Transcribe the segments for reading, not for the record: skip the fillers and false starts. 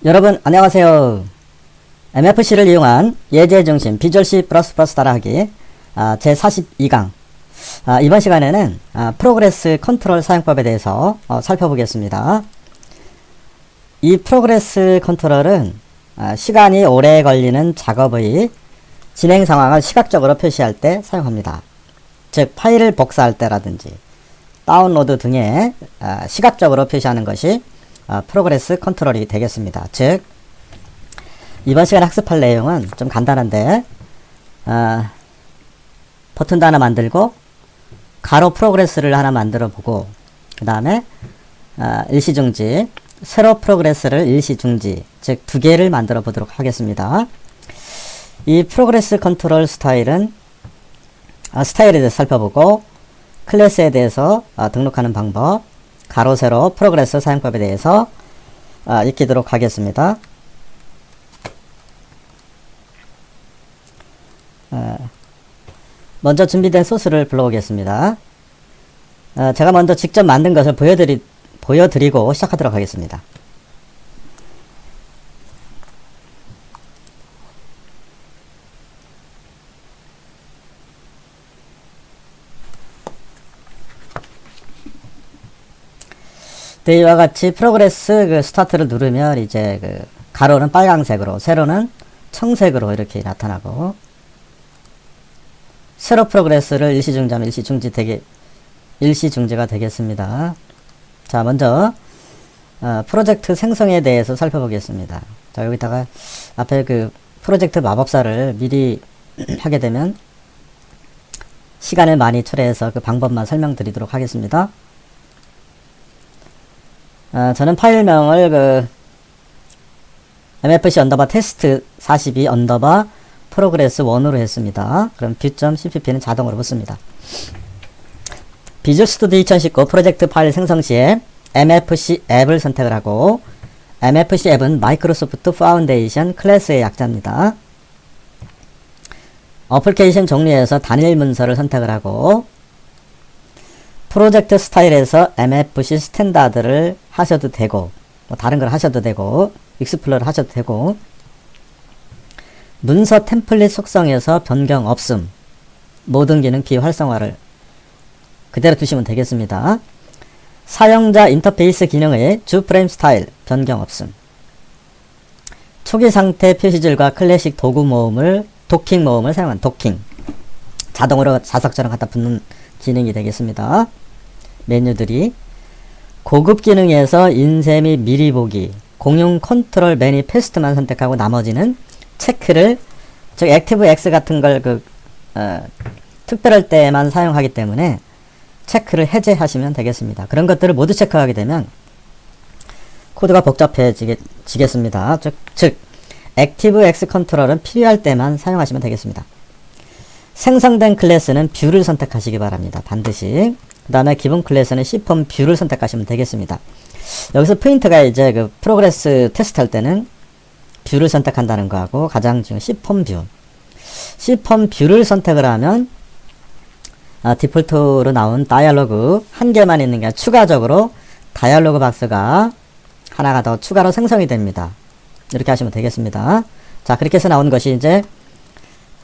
여러분 안녕하세요. MFC를 이용한 예제 중심 비주얼 C++ 따라하기 제42강 이번 시간에는 프로그레스 컨트롤 사용법에 대해서 살펴보겠습니다. 이 프로그레스 컨트롤은 시간이 오래 걸리는 작업의 진행 상황을 시각적으로 표시할 때 사용합니다. 즉 파일을 복사할 때라든지 다운로드 등에 시각적으로 표시하는 것이 프로그레스 컨트롤이 되겠습니다. 즉 이번 시간에 학습할 내용은 좀 간단한데 버튼도 하나 만들고 가로 프로그레스를 하나 만들어 보고 그 다음에 일시중지 세로 프로그레스를 일시중지 즉 두 개를 만들어 보도록 하겠습니다. 이 프로그레스 컨트롤 스타일은 스타일에 대해서 살펴보고 클래스에 대해서 등록하는 방법 가로 세로 프로그레스 사용법에 대해서 익히도록 하겠습니다. 먼저 준비된 소스를 불러오겠습니다. 제가 먼저 직접 만든 것을 보여드리고 시작하도록 하겠습니다. 이와 같이 프로그레스 스타트를 누르면 이제 가로는 빨강색으로 세로는 청색으로 이렇게 나타나고 세로 프로그레스를 일시중지하면 일시중지가 되겠습니다. 자, 먼저 프로젝트 생성에 대해서 살펴보겠습니다. 자, 여기다가 앞에 프로젝트 마법사를 미리 하게 되면 시간을 많이 초래해서 그 방법만 설명드리도록 하겠습니다. 저는 파일명을 mfc 언더바 테스트 42 언더바 프로그레스 1으로 했습니다. 그럼 view.cpp는 자동으로 붙습니다. 비주얼 스튜디오 2019 프로젝트 파일 생성 시에 mfc 앱을 선택을 하고 mfc 앱은 마이크로소프트 파운데이션 클래스의 약자입니다. 어플리케이션 종류에서 단일 문서를 선택을 하고 프로젝트 스타일에서 MFC 스탠다드를 하셔도 되고 뭐 다른 걸 하셔도 되고 익스플로러를 하셔도 되고 문서 템플릿 속성에서 변경 없음 모든 기능 비활성화를 그대로 두시면 되겠습니다. 사용자 인터페이스 기능의 주프레임 스타일 변경 없음 초기 상태 표시줄과 클래식 도구 모음을 도킹 모음을 사용한 도킹 자동으로 자석처럼 갖다 붙는 기능이 되겠습니다. 메뉴들이 고급 기능에서 인쇄 및 미리 보기 공용 컨트롤 매니페스트만 선택하고 나머지는 체크를 즉 액티브 X 같은 걸 특별할 때만 사용하기 때문에 체크를 해제하시면 되겠습니다. 그런 것들을 모두 체크하게 되면 코드가 복잡해지겠습니다. 즉 액티브 X 컨트롤은 필요할 때만 사용하시면 되겠습니다. 생성된 클래스는 뷰를 선택하시기 바랍니다. 반드시. 그 다음에 기본 클래스는 cform 뷰를 선택하시면 되겠습니다. 여기서 포인트가 이제 프로그레스 테스트 할 때는 뷰를 선택한다는 거하고 가장 중요한 cform 뷰. cform 뷰를 선택을 하면 디폴트로 나온 다이얼로그 한 개만 있는 게 아니라 추가적으로 다이얼로그 박스가 하나가 더 추가로 생성이 됩니다. 이렇게 하시면 되겠습니다. 자, 그렇게 해서 나온 것이 이제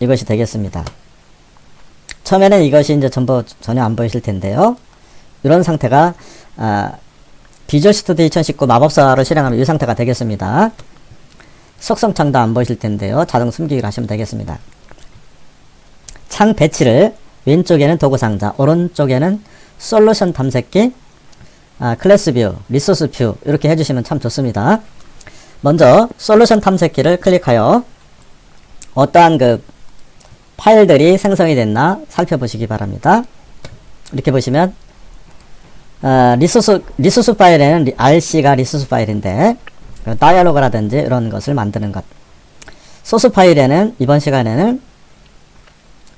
이것이 되겠습니다. 처음에는 이것이 이제 전혀 안 보이실 텐데요. 이런 상태가 비주얼 스튜디오 2019 마법사로 실행하면 이 상태가 되겠습니다. 속성창도 안 보이실 텐데요. 자동 숨기기를 하시면 되겠습니다. 창 배치를 왼쪽에는 도구 상자, 오른쪽에는 솔루션 탐색기, 클래스 뷰, 리소스 뷰 이렇게 해주시면 참 좋습니다. 먼저 솔루션 탐색기를 클릭하여 어떠한 파일들이 생성이 됐나 살펴보시기 바랍니다. 이렇게 보시면 리소스 파일에는 RC가 리소스 파일인데 다이얼로그라든지 이런 것을 만드는 것 소스 파일에는 이번 시간에는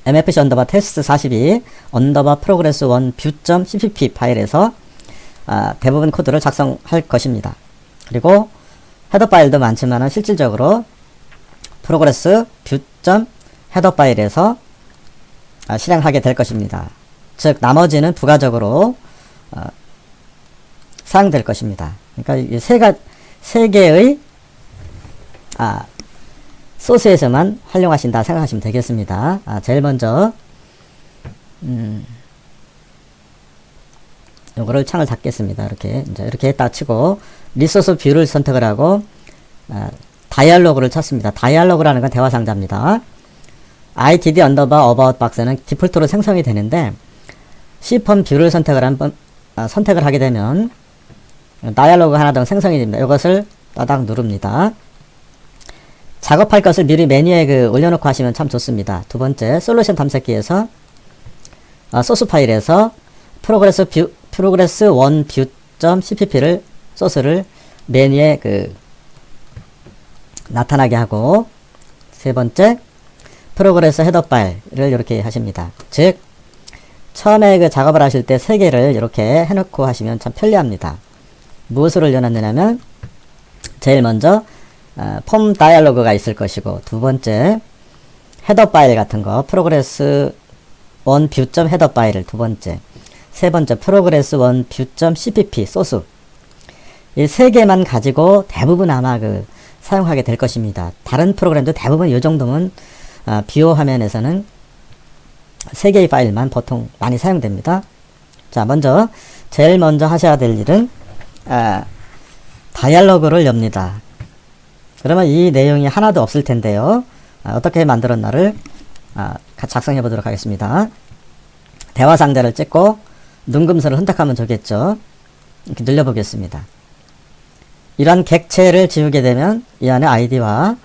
mfc 언더바 테스트 42 언더바 프로그레스 1 view.cpp 파일에서 대부분 코드를 작성할 것입니다. 그리고 헤더 파일도 많지만 실질적으로 프로그레스 view.헤더 파일에서 실행하게 될 것입니다. 즉 나머지는 부가적으로 사용될 것입니다. 그러니까 이 세 개의 소스에서만 활용하신다 생각하시면 되겠습니다. 제일 먼저 요거를 창을 닫겠습니다. 이렇게 딱 치고 리소스 뷰를 선택을 하고 다이얼로그를 찾습니다. 다이얼로그라는 건 대화 상자입니다. ITD 언더바 어바웃 박스는 디폴트로 생성이 되는데 C폰 뷰를 선택을 하게 되면 다이얼로그 하나 더 생성이 됩니다. 이것을 따닥 누릅니다. 작업할 것을 미리 메뉴에 올려놓고 하시면 참 좋습니다. 두 번째, 솔루션 탐색기에서 소스 파일에서 프로그레스 1 뷰.cpp를 소스를 메뉴에 나타나게 하고, 세 번째, 프로그레스 헤더 파일을 이렇게 하십니다. 즉, 처음에 작업을 하실 때 세 개를 이렇게 해놓고 하시면 참 편리합니다. 무엇을 올려놨느냐면, 제일 먼저, 폼 다이얼로그가 있을 것이고, 두 번째, 헤더 파일 같은 거, 프로그레스 1 뷰. 헤더 파일을 두 번째, 세 번째, 프로그레스 1 뷰.cpp 소스. 이 세 개만 가지고 대부분 아마 사용하게 될 것입니다. 다른 프로그램도 대부분 이 정도면 비오 화면에서는 세 개의 파일만 보통 많이 사용됩니다. 자, 제일 먼저 하셔야 될 일은 다이얼로그를 엽니다. 그러면 이 내용이 하나도 없을 텐데요. 어떻게 만들었나를 작성해 보도록 하겠습니다. 대화 상자를 찍고 눈금수를 선택하면 좋겠죠. 이렇게 늘려보겠습니다. 이런 객체를 지우게 되면 이 안에 아이디와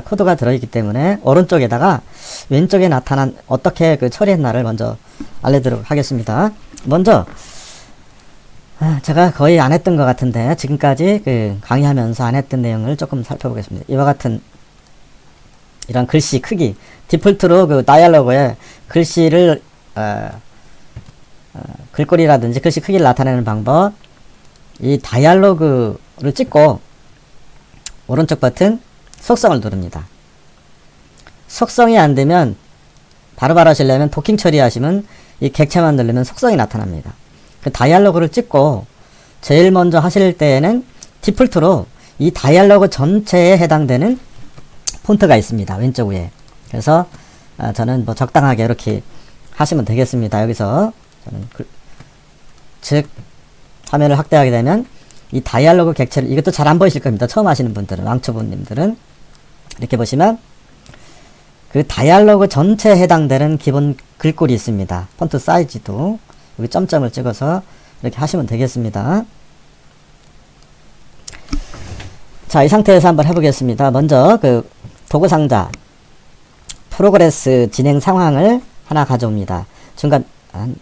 코드가 들어있기 때문에 오른쪽에다가 왼쪽에 나타난 어떻게 처리했나를 먼저 알려드리도록 하겠습니다. 먼저 제가 거의 안 했던 것 같은데 지금까지 강의하면서 안 했던 내용을 조금 살펴보겠습니다. 이와 같은 이런 글씨 크기, 디폴트로 다이얼로그에 글씨를 글꼴이라든지 글씨 크기를 나타내는 방법, 이 다이얼로그를 찍고 오른쪽 버튼 속성을 누릅니다. 속성이 안 되면 바로바로 하시려면 도킹 처리하시면 이 객체만 누르면 속성이 나타납니다. 그 다이얼로그를 찍고 제일 먼저 하실 때에는 디폴트로 이 다이얼로그 전체에 해당되는 폰트가 있습니다. 왼쪽 위에. 그래서 저는 적당하게 이렇게 하시면 되겠습니다. 여기서 저는 즉 화면을 확대하게 되면 이 다이얼로그 객체를, 이것도 잘 안 보이실 겁니다. 처음 하시는 분들은, 왕초보님들은 이렇게 보시면 그 다이얼로그 전체에 해당되는 기본 글꼴이 있습니다. 폰트 사이즈도 여기 점점을 찍어서 이렇게 하시면 되겠습니다. 자, 이 상태에서 한번 해보겠습니다. 먼저 도구 상자 프로그레스 진행 상황을 하나 가져옵니다.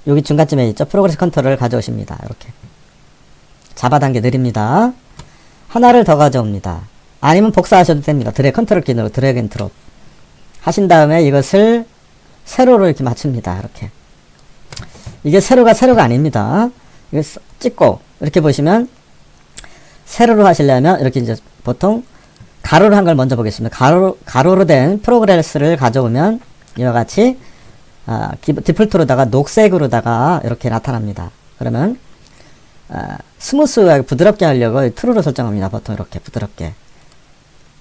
여기 중간쯤에 있죠. 프로그레스 컨트롤을 가져오십니다. 이렇게 잡아당겨 느립니다. 하나를 더 가져옵니다. 아니면 복사하셔도 됩니다. 컨트롤 키 누르고 드래그 앤 드롭 하신 다음에 이것을 세로로 이렇게 맞춥니다. 이렇게. 이게 세로가 아닙니다. 이거 찍고 이렇게 보시면 세로로 하시려면 이렇게 이제 보통 가로로 한 걸 먼저 보겠습니다. 가로로 된 프로그레스를 가져오면 이와 같이 디폴트로다가 녹색으로다가 이렇게 나타납니다. 그러면 스무스하게 부드럽게 하려고 트루로 설정합니다. 보통 이렇게 부드럽게.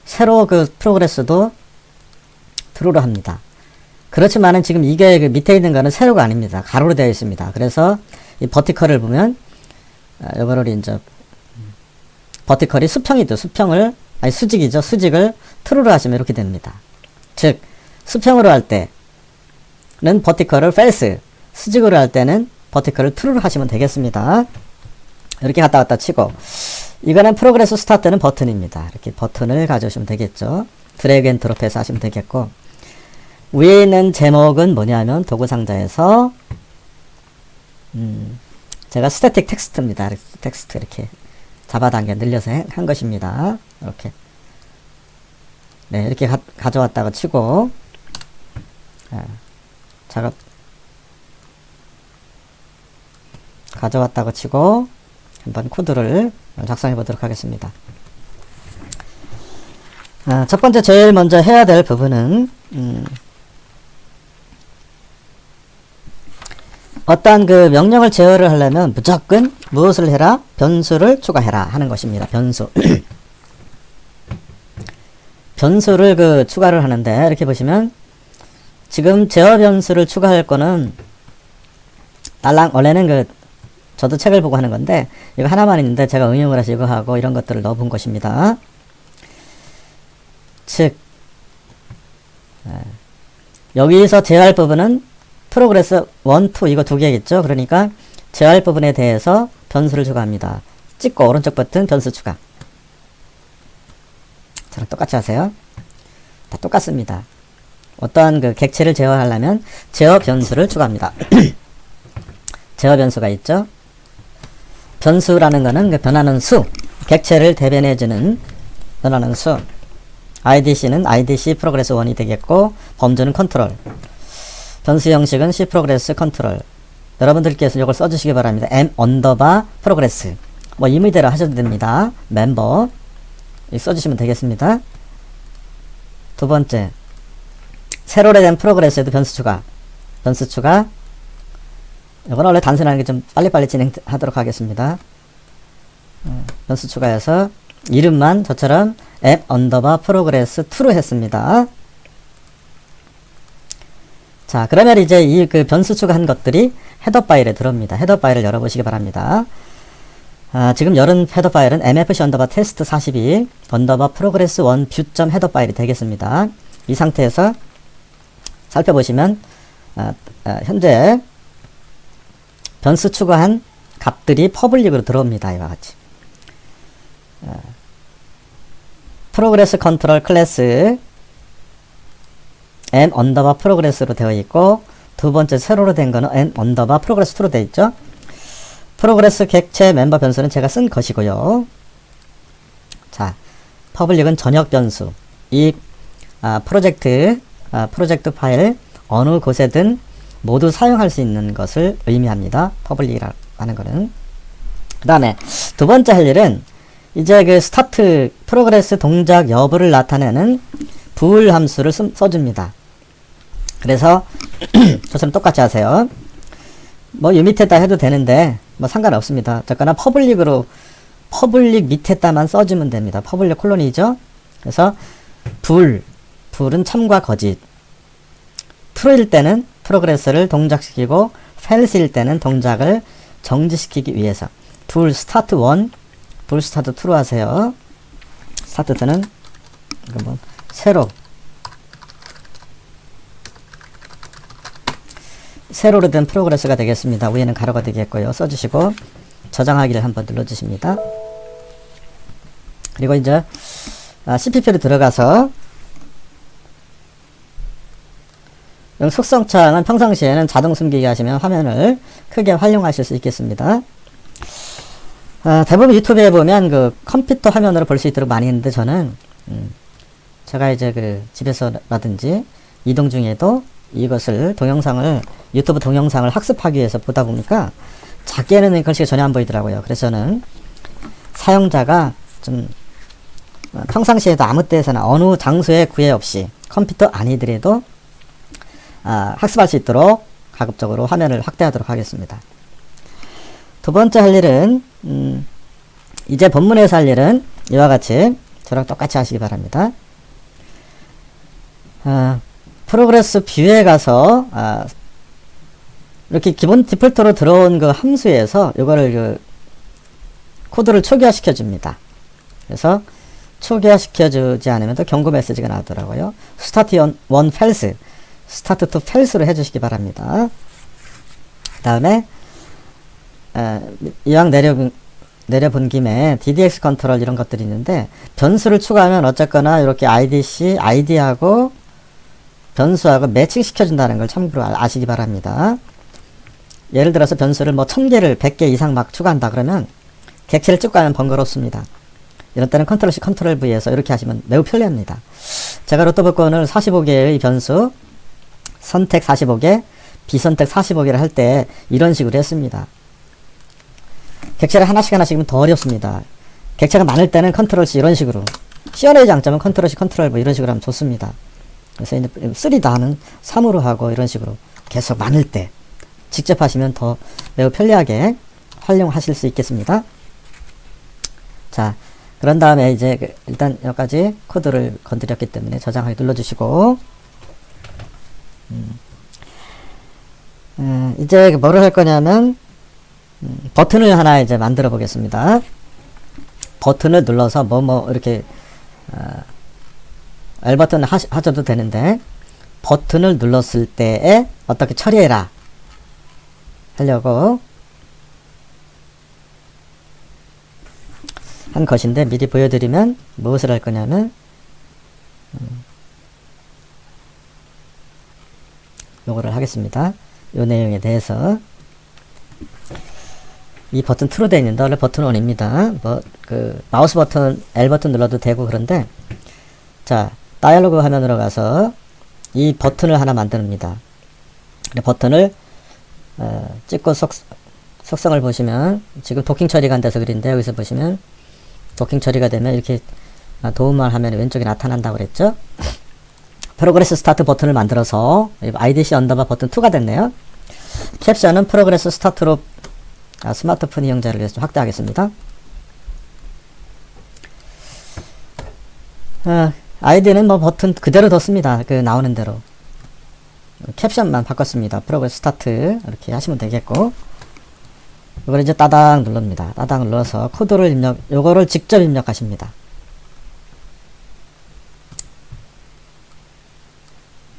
세로 프로그레스도 트루로 합니다. 그렇지만은 지금 이게 밑에 있는 거는 세로가 아닙니다. 가로로 되어 있습니다. 그래서 이 버티컬을 보면 이거를 이제 버티컬이 수평이죠. 수직이죠. 수직을 트루로 하시면 이렇게 됩니다. 즉 수평으로 할 때는 버티컬을 펠스, 수직으로 할 때는 버티컬을 트루로 하시면 되겠습니다. 이렇게 갔다 치고, 이거는 프로그레스 스타트는 버튼입니다. 이렇게 버튼을 가져오시면 되겠죠. 드래그 앤 드롭해서 하시면 되겠고, 위에 있는 제목은 뭐냐면 도구 상자에서 제가 스태틱 텍스트입니다. 텍스트 이렇게 잡아당겨 늘려서 한 것입니다. 이렇게 이렇게 가져왔다가 치고 가져왔다고 치고 한번 코드를 작성해 보도록 하겠습니다. 첫 번째 제일 먼저 해야 될 부분은 어떠한 명령을 제어를 하려면 무조건 무엇을 해라? 변수를 추가해라 하는 것입니다. 변수. 변수를 추가를 하는데, 이렇게 보시면 지금 제어 변수를 추가할 거는 원래는 저도 책을 보고 하는 건데, 이거 하나만 있는데 제가 응용을 해서 이거 하고 이런 것들을 넣어본 것입니다. 즉, 여기서 제어할 부분은 프로그레스 1, 2 이거 두 개겠죠. 그러니까 제어할 부분에 대해서 변수를 추가합니다. 찍고 오른쪽 버튼 변수 추가. 저랑 똑같이 하세요. 다 똑같습니다. 어떠한 객체를 제어하려면 제어 변수를 추가합니다. 제어 변수가 있죠. 변수라는 거는 변하는 수, 객체를 대변해주는 변하는 수. IDC는 IDC 프로그레스 1이 되겠고, 범주는 컨트롤. 변수 형식은 C 프로그레스 컨트롤. 여러분들께서 이걸 써주시기 바랍니다. M 언더바 프로그레스. 뭐 임의대로 하셔도 됩니다. 멤버 써주시면 되겠습니다. 두 번째, 세로로 된 프로그레스에도 변수 추가. 변수 추가. 이건 원래 단순한 게 좀 빨리빨리 진행하도록 하겠습니다. 변수 추가해서 이름만 저처럼 M 언더바 프로그레스 2로 했습니다. 자, 그러면 이제 이 변수 추가한 것들이 헤더 파일에 들어옵니다. 헤더 파일을 열어보시기 바랍니다. 지금 열은 헤더 파일은 mfc 언더바 테스트 42 언더바 프로그레스 1 뷰.점 헤더 파일이 되겠습니다. 이 상태에서 살펴보시면 현재 변수 추가한 값들이 퍼블릭으로 들어옵니다. 이와 같이 프로그레스 컨트롤 클래스 n 언더바 프로그레스로 되어 있고, 두 번째 세로로 된 거는 n 언더바 프로그레스 2로 되어 있죠. 프로그레스 객체 멤버 변수는 제가 쓴 것이고요. 자, 퍼블릭은 전역 변수. 이 프로젝트 파일 어느 곳에든 모두 사용할 수 있는 것을 의미합니다. 퍼블릭이라는 거는. 그 다음에 두 번째 할 일은 이제 스타트 프로그레스 동작 여부를 나타내는 bool 함수를 써줍니다. 그래서 저처럼 똑같이 하세요. 뭐 이 밑에다 해도 되는데 뭐 상관없습니다. 어쨌거나 퍼블릭 밑에다만 써주면 됩니다. 퍼블릭 콜론이죠. 그래서 bool은 참과 거짓. true일 때는 프로그레스를 동작시키고 false일 때는 동작을 정지시키기 위해서 bool start 1, bool start 2로 하세요. start 2는 뭐 세로로 된 프로그레스가 되겠습니다. 위에는 가로가 되겠고요. 써주시고 저장하기를 한번 눌러주십니다. 그리고 이제 CPP로 들어가서 속성창은 평상시에는 자동 숨기기 하시면 화면을 크게 활용하실 수 있겠습니다. 대부분 유튜브에 보면 컴퓨터 화면으로 볼 수 있도록 많이 했는데, 저는 제가 이제 집에서라든지 이동 중에도 이것을 유튜브 동영상을 학습하기 위해서 보다 보니까 작게는 글씨가 전혀 안 보이더라고요. 그래서 저는 사용자가 좀 평상시에도 아무 때에서나 어느 장소에 구애 없이 컴퓨터 아니더라도 학습할 수 있도록 가급적으로 화면을 확대하도록 하겠습니다. 두 번째 할 일은 이제 본문에서 할 일은 이와 같이 저랑 똑같이 하시기 바랍니다. 프로그레스 뷰에 가서 이렇게 기본 디폴트로 들어온 함수에서 이거를 코드를 초기화시켜 줍니다. 그래서 초기화시켜 주지 않으면 또 경고 메시지가 나오더라고요. start 1 false, start 2 false로 해주시기 바랍니다. 그 다음에 이왕 내려본 김에 DDX 컨트롤 이런 것들이 있는데, 변수를 추가하면 어쨌거나 이렇게 IDC, ID하고 변수하고 매칭 시켜준다는 걸 참고로 아시기 바랍니다. 예를 들어서 변수를 1000개를 100개 이상 막 추가한다 그러면 객체를 찍고 하면 번거롭습니다. 이런 때는 컨트롤 C, 컨트롤 V에서 이렇게 하시면 매우 편리합니다. 제가 로또복권을 45개의 변수, 선택 45개, 비선택 45개를 할 때 이런 식으로 했습니다. 객체를 하나씩이면 더 어렵습니다. 객체가 많을 때는 컨트롤 C 이런 식으로, 시원의 장점은 컨트롤 C, 컨트롤 V 이런 식으로 하면 좋습니다. 그래서 이제 3다 하면 3으로 하고 이런 식으로 계속 많을 때 직접 하시면 더 매우 편리하게 활용하실 수 있겠습니다. 자, 그런 다음에 이제 일단 여기까지 코드를 건드렸기 때문에 저장하기 눌러주시고, 이제 뭐를 할 거냐면, 버튼을 하나 이제 만들어 보겠습니다. 버튼을 눌러서 이렇게 L 버튼 하셔도 되는데, 버튼을 눌렀을 때에 어떻게 처리해라 하려고 한 것인데, 미리 보여드리면 무엇을 할 거냐면 요거를 하겠습니다. 요 내용에 대해서. 이 버튼 true로 되어 있는데 원래 버튼 1입니다. 마우스 버튼 L 버튼 눌러도 되고. 그런데 자, 다이얼로그 화면으로 가서 이 버튼을 하나 만듭니다. 버튼을 찍고 속성을 보시면, 지금 도킹 처리가 안 돼서 그런데, 여기서 보시면 도킹 처리가 되면 이렇게 도움말 화면이 왼쪽에 나타난다고 그랬죠. 프로그레스 스타트 버튼을 만들어서 IDC 언더바 버튼 2가 됐네요. 캡션은 프로그레스 스타트로 스마트폰 이용자를 위해서 좀 확대하겠습니다. 아이디는 버튼 그대로 뒀습니다. 나오는 대로. 캡션만 바꿨습니다. 프로그레스 스타트 이렇게 하시면 되겠고, 이걸 이제 따당 눌릅니다. 따당 눌러서 코드를 요거를 직접 입력하십니다.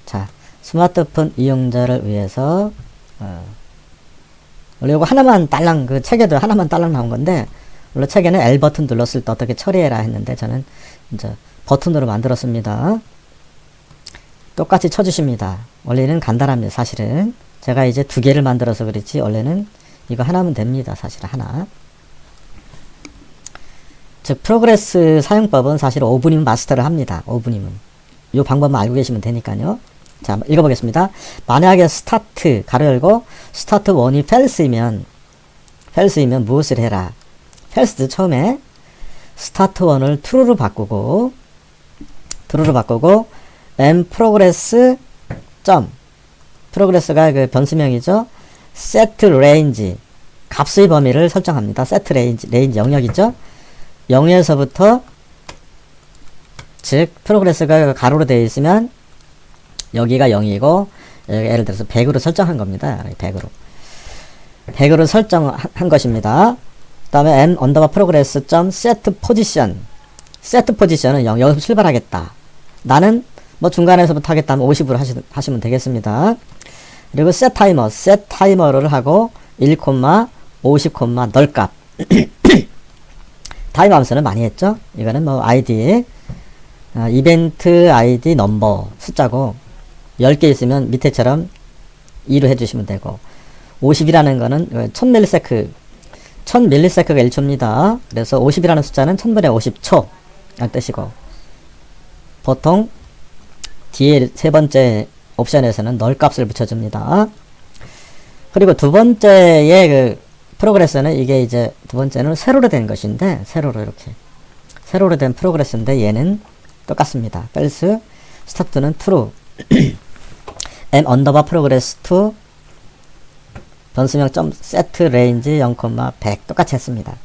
자, 스마트폰 이용자를 위해서 원래 요거 하나만 딸랑, 책에도 하나만 딸랑 나온 건데, 원래 책에는 L 버튼 눌렀을 때 어떻게 처리해라 했는데, 저는 이제 버튼으로 만들었습니다. 똑같이 쳐주십니다. 원래는 간단합니다. 사실은 제가 이제 2개를 만들어서 그렇지, 원래는 이거 하나면 됩니다. 사실 하나. 즉 프로그레스 사용법은 사실 5분이면 마스터를 합니다. 5분이면 이 방법만 알고 계시면 되니까요. 자, 읽어보겠습니다. 만약에 스타트 가로 열고 스타트 1이 false이면 무엇을 해라. false 처음에 스타트 1을 true로 바꾸고 m progress 프로그레스가 변수명이죠. set range 값의 범위를 설정합니다. set range 영역이죠. 0에서부터, 즉 프로그레스가 가로로 되어 있으면 여기가 0이고, 예를 들어서 100으로 설정한 겁니다. 100으로 설정한 것입니다. 그 다음에 m 언더바 프로그레스 set position set position은 0, 여기서 출발하겠다. 나는 중간에서부터 하겠다면 50으로 하시면 되겠습니다. 그리고 set timer를 하고 1, 50, 널값 타이머 함수는 많이 했죠. 이거는 id 이벤트 id 넘버 숫자고, 10개 있으면 밑에처럼 2로 해주시면 되고, 50이라는 거는 1000ms가 1초입니다. 그래서 50이라는 숫자는 1000분의 50초 뜻이고, 보통 뒤에 세 번째 옵션에서는 널 값을 붙여줍니다. 그리고 두 번째의 프로그레스는, 이게 이제 두 번째는 세로로 된 것인데, 세로로 된 프로그레스인데, 얘는 똑같습니다. false 스타트는 true m 언더바 프로그레스 to 변수명 set range 0,100 똑같이 했습니다.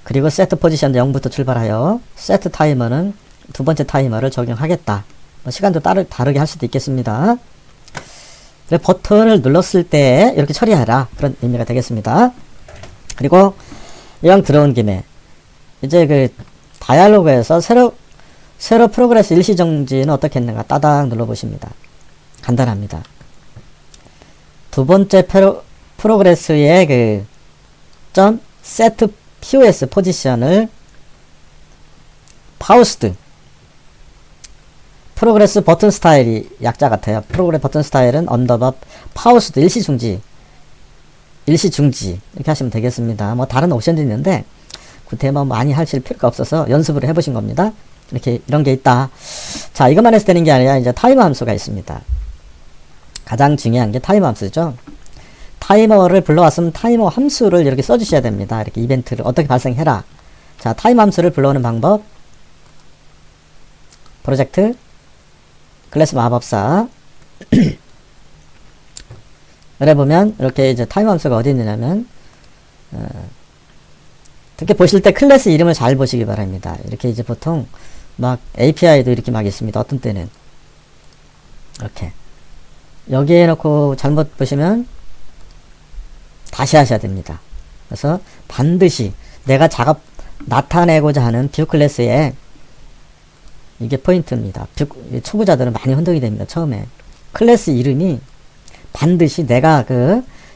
그리고 set position도 0부터 출발하여 set timer는 두 번째 타이머를 적용하겠다. 시간도 다르게 할 수도 있겠습니다. 버튼을 눌렀을 때 이렇게 처리하라, 그런 의미가 되겠습니다. 그리고 이왕 들어온 김에 이제 다이얼로그에서 새로 프로그레스 일시정지는 어떻게 했는가 따당 눌러보십니다. 간단합니다. 두 번째 프로그레스의 set pos 포지션을 paused 프로그레스 버튼 스타일이 약자 같아요. 프로그레스 버튼 스타일은 언더바 paused 일시중지 이렇게 하시면 되겠습니다. 다른 옵션도 있는데 구태 많이 하실 필요가 없어서 연습을 해보신 겁니다. 이런 게 있다. 자, 이것만 해서 되는 게 아니라 이제 타이머 함수가 있습니다. 가장 중요한 게 타이머 함수죠. 타이머를 불러왔으면 타이머 함수를 이렇게 써주셔야 됩니다. 이렇게 이벤트를 어떻게 발생해라. 자, 타이머 함수를 불러오는 방법. 프로젝트 클래스 마법사 여기 보면 이렇게 이제 타이머 함수가 어디 있느냐면 이렇게 보실 때 클래스 이름을 잘 보시기 바랍니다. 이렇게 이제 보통 막 API도 이렇게 막 있습니다. 어떤 때는 이렇게 여기에 놓고 잘못 보시면 다시 하셔야 됩니다. 그래서 반드시 내가 나타내고자 하는 뷰 클래스에 이게 포인트입니다. 초보자들은 많이 혼동이 됩니다. 처음에 클래스 이름이 반드시 내가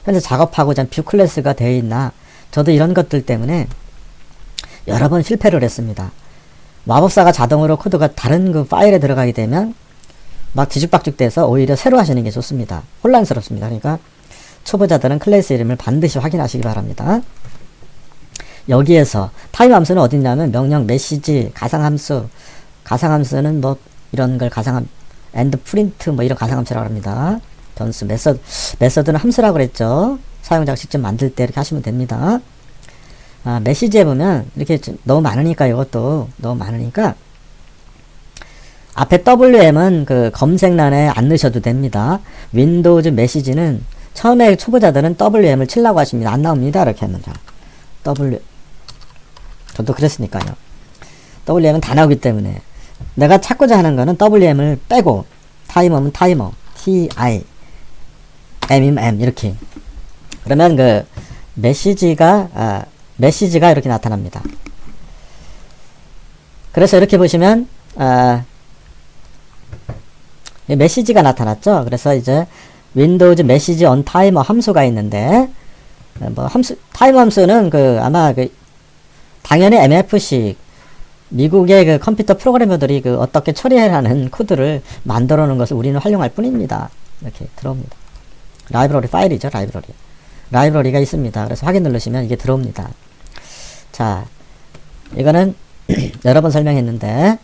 현재 작업하고자 하는 뷰 클래스가 되어 있나. 저도 이런 것들 때문에 여러 번 실패를 했습니다. 마법사가 자동으로 코드가 다른 파일에 들어가게 되면 막 뒤죽박죽 돼서 오히려 새로 하시는 게 좋습니다. 혼란스럽습니다. 그러니까 초보자들은 클래스 이름을 반드시 확인하시기 바랍니다. 여기에서 타임 함수는 어디 있냐면 명령, 메시지, 가상함수는 뭐 이런 걸 and print 뭐 이런 가상함수라고 합니다. 변수, 메서드는 함수라고 그랬죠. 사용자가 직접 만들 때 이렇게 하시면 됩니다. 메시지에 보면 이렇게 너무 많으니까 이것도 너무 많으니까 앞에 WM은 검색란에 안 넣으셔도 됩니다. 윈도우즈 메시지는 처음에 초보자들은 WM을 치려고 하십니다. 안 나옵니다. 이렇게 하면 저도 그랬으니까요. WM은 다 나오기 때문에 내가 찾고자 하는 거는 WM을 빼고 타이머면 타이머 TIMM 이렇게 그러면 메시지가 이렇게 나타납니다. 그래서 이렇게 보시면 메시지가 나타났죠. 그래서 이제 윈도우즈 메시지 on 타이머 함수가 있는데 타이머 함수는 아마 당연히 MFC 미국의 미국의 프로그래머들이 어떻게 처리하라는 코드를 만들어 놓은 것을 우리는 활용할 뿐입니다. 이렇게 들어옵니다. 라이브러리 파일이죠. 라이브러리가 있습니다. 그래서 확인 누르시면 이게 들어옵니다. 자, 이거는 여러 번 설명했는데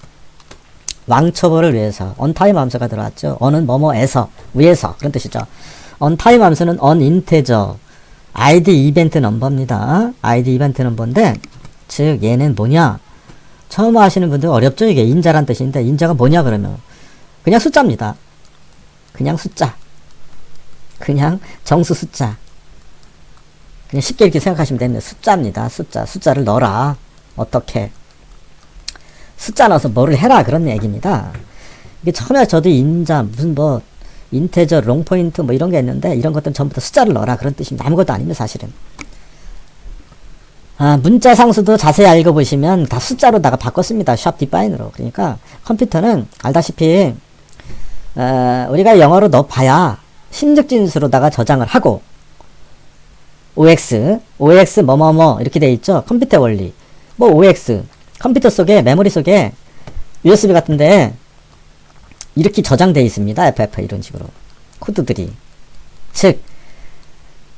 왕초보를 위해서 onTime 함수가 들어왔죠. on은 뭐뭐에서 위에서 그런 뜻이죠. onTime 함수는 onInteger id 이벤트 넘버입니다. id 이벤트 넘버인데 즉 얘는 뭐냐? 처음 하시는 분들 어렵죠. 이게 인자란 뜻인데 인자가 뭐냐 그러면 그냥 숫자입니다. 그냥 숫자. 그냥 정수 숫자. 그냥 쉽게 이렇게 생각하시면 됩니다. 숫자입니다. 숫자를 넣어라. 어떻게? 숫자 넣어서 뭐를 해라. 그런 얘기입니다. 이게 처음에 저도 인자, 무슨 인테저, 롱포인트 이런 게 있는데 이런 것들은 전부 다 숫자를 넣어라. 그런 뜻입니다. 아무것도 아닙니다. 사실은. 문자 상수도 자세히 알고 보시면 다 숫자로다가 바꿨습니다. 샵 디파인으로. 그러니까 컴퓨터는 알다시피 우리가 영어로 넣어봐야 심적진수로다가 저장을 하고 OX 뭐뭐뭐 이렇게 돼 있죠. 컴퓨터 원리. OX 컴퓨터 속에 메모리 속에 USB 같은데 이렇게 저장되어 있습니다. FF 이런 식으로 코드들이. 즉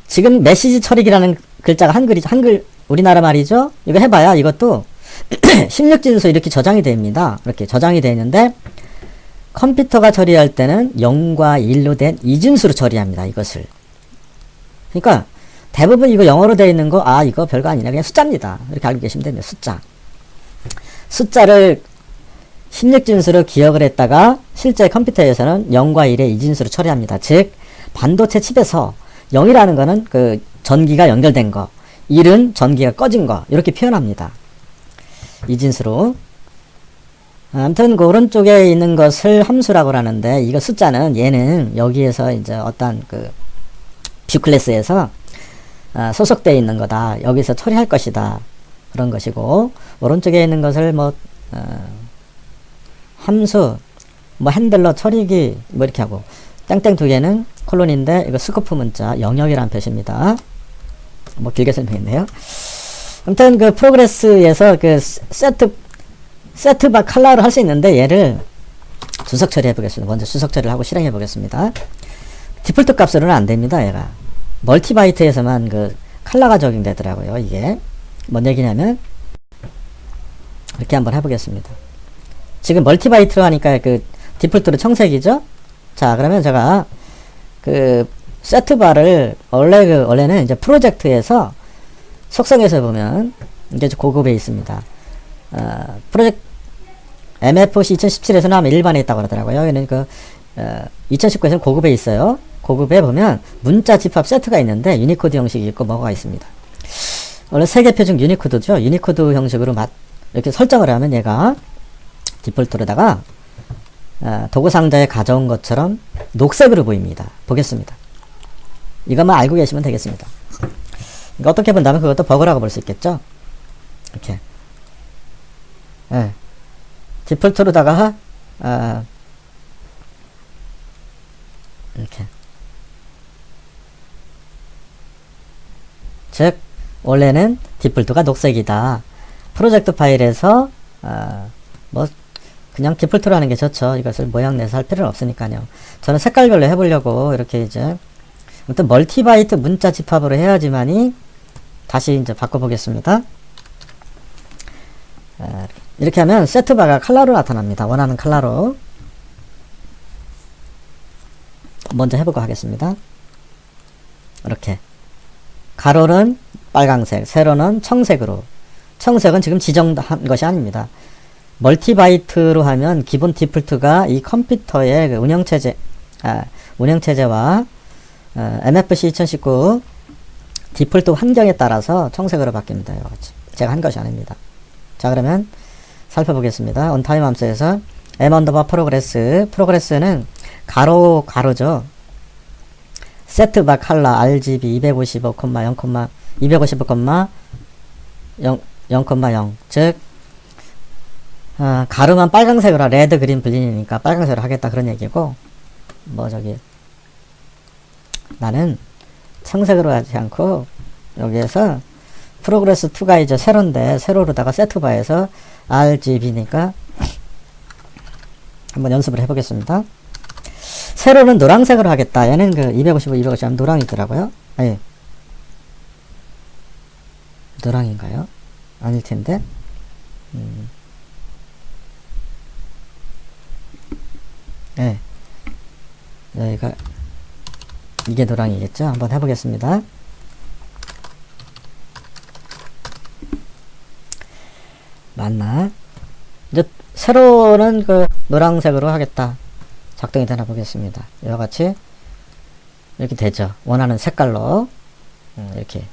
지금 메시지 처리기라는 글자가 한글 우리나라 말이죠. 이거 해봐야 이것도 16진수 이렇게 저장이 됩니다. 이렇게 저장이 되어 있는데 컴퓨터가 처리할 때는 0과 1로 된 이진수로 처리합니다. 이것을. 그러니까 대부분 이거 영어로 되어 있는 거 이거 별거 아니네. 그냥 숫자입니다. 이렇게 알고 계시면 됩니다. 숫자를 16진수로 기억을 했다가 실제 컴퓨터에서는 0과 1의 이진수로 처리합니다. 즉 반도체 칩에서 0이라는 거는 전기가 연결된 거, 1은 전기가 꺼진 거 이렇게 표현합니다. 이진수로. 아무튼 오른쪽에 있는 것을 함수라고 하는데 이거 숫자는 얘는 여기에서 이제 어떤 뷰 클래스에서 소속되어 있는 거다. 여기서 처리할 것이다. 그런 것이고 오른쪽에 있는 것을 함수 핸들러 처리기 이렇게 하고 땡땡 두 개는 콜론인데 이거 스코프 문자 영역이라는 표시입니다. 길게 설명했네요. 아무튼 프로그레스에서 세트바 칼라를 할 수 있는데 얘를 주석 처리해 보겠습니다. 먼저 주석 처리를 하고 실행해 보겠습니다. 디폴트 값으로는 안 됩니다. 얘가 멀티바이트에서만 칼라가 적용되더라고요. 이게 뭔 얘기냐면 이렇게 한번 해보겠습니다. 지금 멀티바이트로 하니까 디폴트로 청색이죠. 자, 그러면 제가 세트바를 원래는 이제 프로젝트에서 속성에서 보면 이게 고급에 있습니다. 프로젝트 MFC 2017에서는 아마 일반에 있다고 그러더라고요. 여기는 2019에서는 고급에 있어요. 고급에 보면 문자 집합 세트가 있는데 유니코드 형식이 있고 뭐가 있습니다. 원래 세 개표 중 유니코드죠. 유니코드 형식으로 이렇게 설정을 하면 얘가 디폴트로다가 도구 상자에 가져온 것처럼 녹색으로 보입니다. 보겠습니다. 이것만 알고 계시면 되겠습니다. 그러니까 어떻게 본다면 그것도 버그라고 볼 수 있겠죠. 이렇게 디폴트로다가 이렇게 즉 원래는 디폴트가 녹색이다. 프로젝트 파일에서 뭐 그냥 디폴트로 하는 게 좋죠. 이것을 모양 내서 할 필요는 없으니까요. 저는 색깔별로 해보려고 이렇게 이제 아무튼 멀티바이트 문자 집합으로 해야지만이 다시 이제 바꿔보겠습니다. 이렇게 하면 세트바가 컬러로 나타납니다. 원하는 컬러로 먼저 해보고 하겠습니다. 이렇게 가로는 빨강색, 세로는 청색으로. 청색은 지금 지정한 것이 아닙니다. 멀티바이트로 하면 기본 디폴트가 이 컴퓨터의 그 운영체제와 MFC 2019 디폴트 환경에 따라서 청색으로 바뀝니다. 이거같이. 제가 한 것이 아닙니다. 자, 그러면 살펴보겠습니다. onTime 함수에서 m_progress. 가로죠. set바 컬러 RGB 255,0,0, 즉 가로만 빨강색으로 레드 그린 블린이니까 빨강색으로 하겠다 그런 얘기고, 뭐 저기 나는 청색으로 하지 않고 여기에서 progress2가 이제 세로인데 세로로다가 세트바에서 RGB니까 한번 연습을 해보겠습니다. 세로는 노란색으로 하겠다. 얘는 그 255, 250 하면 노랑이더라고요. 아니, 노랑인가요? 아닐 텐데. 네. 여기가, 이게 노랑이겠죠? 한번 해보겠습니다. 맞나? 이제, 세로는 그 노란색으로 하겠다. 작동이 되나 보겠습니다. 이와 같이 이렇게 되죠. 원하는 색깔로 이렇게.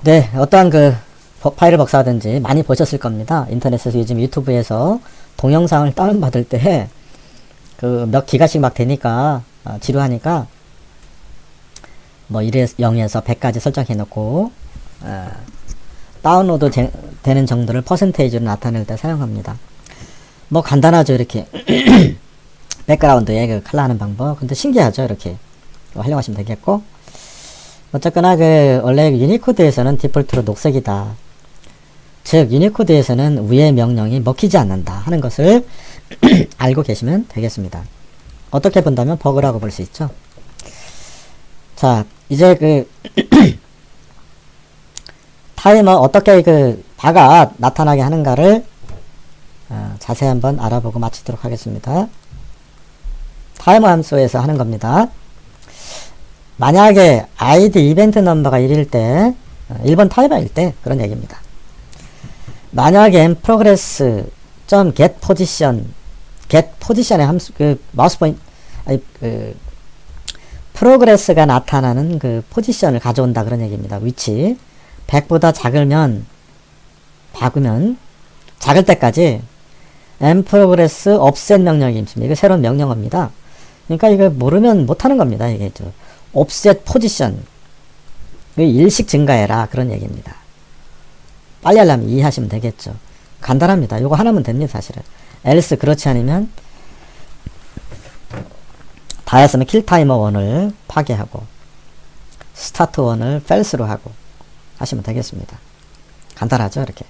네, 어떠한 그 파일을 복사하든지 많이 보셨을 겁니다. 인터넷에서 요즘 유튜브에서 동영상을 다운받을 때 그 몇 기가씩 막 되니까 지루하니까 뭐 0에서 100까지 설정해 놓고 다운로드 되는 정도를 퍼센테이지로 나타낼 때 사용합니다. 뭐 간단하죠. 이렇게 백그라운드에 그 컬러 하는 방법. 근데 신기하죠. 이렇게 활용하시면 되겠고, 어쨌거나 그 원래 유니코드에서는 디폴트로 녹색이다. 즉 유니코드에서는 위의 명령이 먹히지 않는다 하는 것을 알고 계시면 되겠습니다. 어떻게 본다면 버그라고 볼 수 있죠. 자, 이제 그 타이머 어떻게 그 바가 나타나게 하는가를 자세히 한번 알아보고 마치도록 하겠습니다. 타이머 함수에서 하는 겁니다. 만약에 id 이벤트 넘버가 1일 때 1번 타이머일 때 그런 얘기입니다. 만약에 getPosition의 함수 그 마우스 포인트 프로그레스가 나타나는 그 포지션을 가져온다 그런 얘기입니다. 위치 100보다 작으면 작을 때까지 mProgress offset 명령이 있습니다. 이거 새로운 명령어입니다. 그러니까 이거 모르면 못하는 겁니다. 이게 offset position 일식 증가해라 그런 얘기입니다. 빨리 하려면 이해하시면 되겠죠. 간단합니다. 이거 하나면 됩니다. 사실은 else 그렇지 않으면 다였으면 킬타이머 1을 파괴하고 스타트 1을 false로 하고 하시면 되겠습니다. 간단하죠. 이렇게.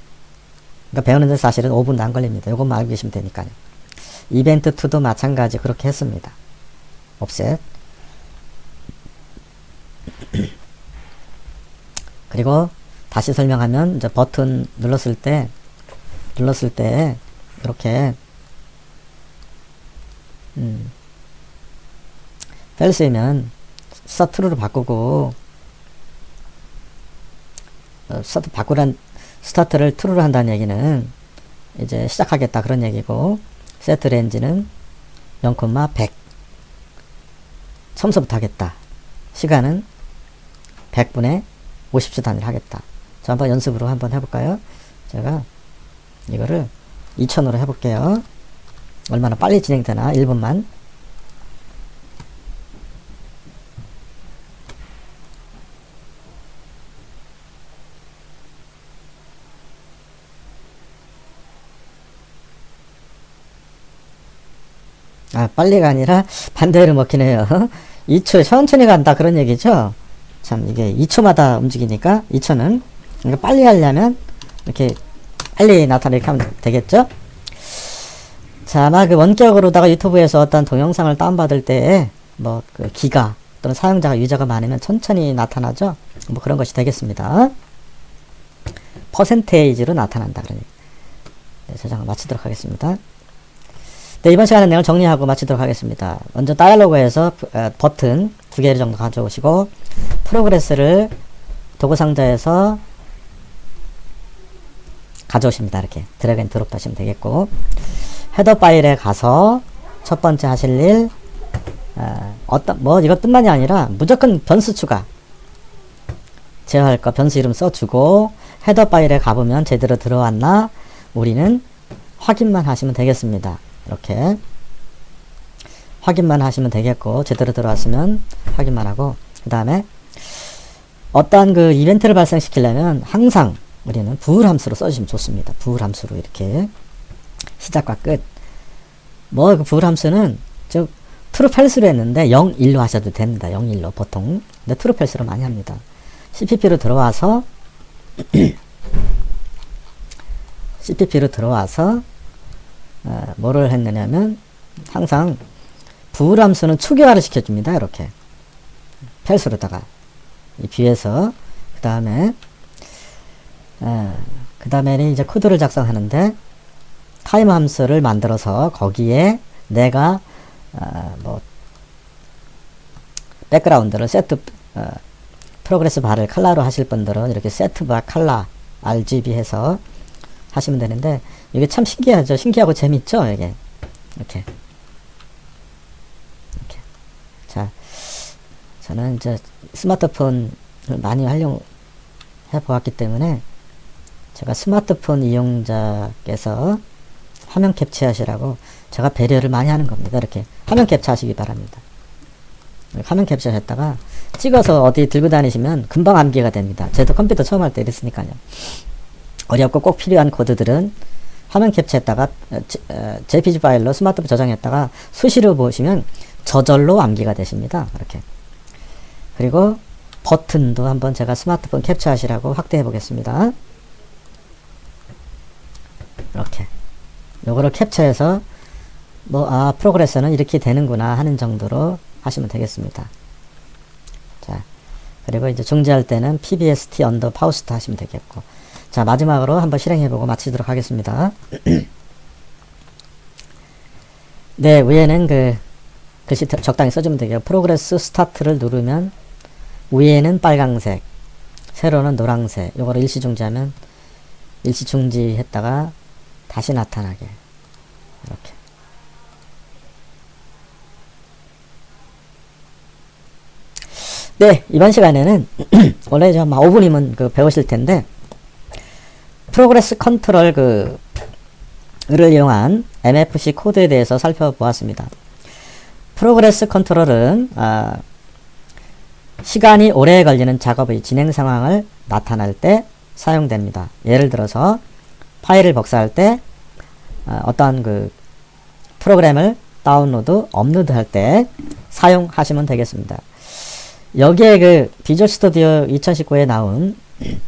그러니까 배우는데 사실은 5분도 안 걸립니다. 요것만 알고 계시면 되니까요. 이벤트 2도 마찬가지 그렇게 했습니다. offset. 그리고 다시 설명하면 이제 버튼 눌렀을 때 이렇게 false이면 스타트로 바꾸고 스타트를 true로 한다는 얘기는 이제 시작하겠다 그런 얘기고 set range는 0,100 처음서부터 하겠다. 시간은 100분의 50초 단위로 하겠다. 자, 한번 연습으로 한번 해볼까요? 제가 이거를 2000으로 해볼게요. 얼마나 빨리 진행되나 1분만. 아, 빨리가 아니라 반대로 먹히네요. 2초 천천히 간다 그런 얘기죠. 참 이게 2초마다 움직이니까 2초는 그러니까 빨리 하려면 이렇게 빨리 나타나 이렇게 하면 되겠죠. 자, 아마 그 원격으로다가 유튜브에서 어떤 동영상을 다운받을 때에 뭐 그 기가 또는 사용자가 유저가 많으면 천천히 나타나죠. 뭐 그런 것이 되겠습니다. 퍼센테이지로 나타난다 그러니. 네, 저장을 마치도록 하겠습니다. 네, 이번 시간에 내용을 정리하고 마치도록 하겠습니다. 먼저 다이얼로그에서 버튼 2개 정도 가져오시고 프로그레스를 도구 상자에서 가져오십니다. 이렇게 드래그 앤 드롭 하시면 되겠고, 헤더 파일에 가서 첫 번째 하실 일, 이것뿐만이 아니라 무조건 변수 추가, 제어할 거 변수 이름 써주고 헤더 파일에 가보면 제대로 들어왔나 우리는 확인만 하시면 되겠습니다. 이렇게 확인만 하시면 되겠고, 제대로 들어왔으면 확인만 하고, 그 다음에 어떠한 그 이벤트를 발생시키려면 항상 우리는 부을 함수로 써주시면 좋습니다. 부을 함수로 이렇게 시작과 끝. 뭐 그 부을 함수는 즉 true false로 했는데 0, 1로 하셔도 됩니다. 0, 1로 보통. 근데 true false로 많이 합니다. CPP로 들어와서 뭐를 했느냐면 항상 부을 함수는 추계화를 시켜줍니다. 이렇게 false로다가 이 비해서 그 다음에는 이제 코드를 작성하는데 타임 함수를 만들어서 거기에 내가 백그라운드를 프로그레스 바를 컬러로 하실 분들은 이렇게 세트 바 컬러 RGB 해서 하시면 되는데, 이게 참 신기하죠. 신기하고 재밌죠. 이게 이렇게. 자, 저는 이제 스마트폰을 많이 활용해 보았기 때문에 제가 스마트폰 이용자께서 화면 캡처하시라고 제가 배려를 많이 하는 겁니다. 이렇게 화면 캡처하시기 바랍니다. 화면 캡처했다가 찍어서 어디 들고 다니시면 금방 암기가 됩니다. 저도 컴퓨터 처음 할 때 이랬으니까요. 어렵고 꼭 필요한 코드들은 화면 캡처했다가 JPG 파일로 스마트폰 저장했다가 수시로 보시면 저절로 암기가 되십니다. 이렇게. 그리고 버튼도 한번 제가 스마트폰 캡처하시라고 확대해 보겠습니다. 이렇게. 요거를 캡처해서 프로그레스는 이렇게 되는구나 하는 정도로 하시면 되겠습니다. 자, 그리고 이제 중지할 때는 PBST 언더 파우스트 하시면 되겠고. 자, 마지막으로 한번 실행해보고 마치도록 하겠습니다. 네, 위에는 그 글씨 적당히 써주면 되겠고, 프로그레스 스타트를 누르면 위에는 빨강색, 세로는 노란색. 요거를 일시 중지하면 일시 중지했다가 다시 나타나게. 이렇게. 네, 이번 시간에는 원래 좀 5분이면 배우실 텐데, 프로그레스 컨트롤 를 이용한 MFC 코드에 대해서 살펴보았습니다. 프로그레스 컨트롤은 시간이 오래 걸리는 작업의 진행 상황을 나타낼 때 사용됩니다. 예를 들어서 파일을 복사할 때 어떤 프로그램을 다운로드, 업로드 할 때 사용하시면 되겠습니다. 여기에 비주얼 스튜디오 2019에 나온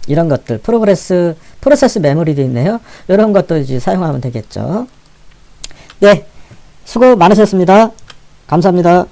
이런 것들, 프로세스 메모리도 있네요. 이런 것도 이제 사용하면 되겠죠. 네, 수고 많으셨습니다. 감사합니다.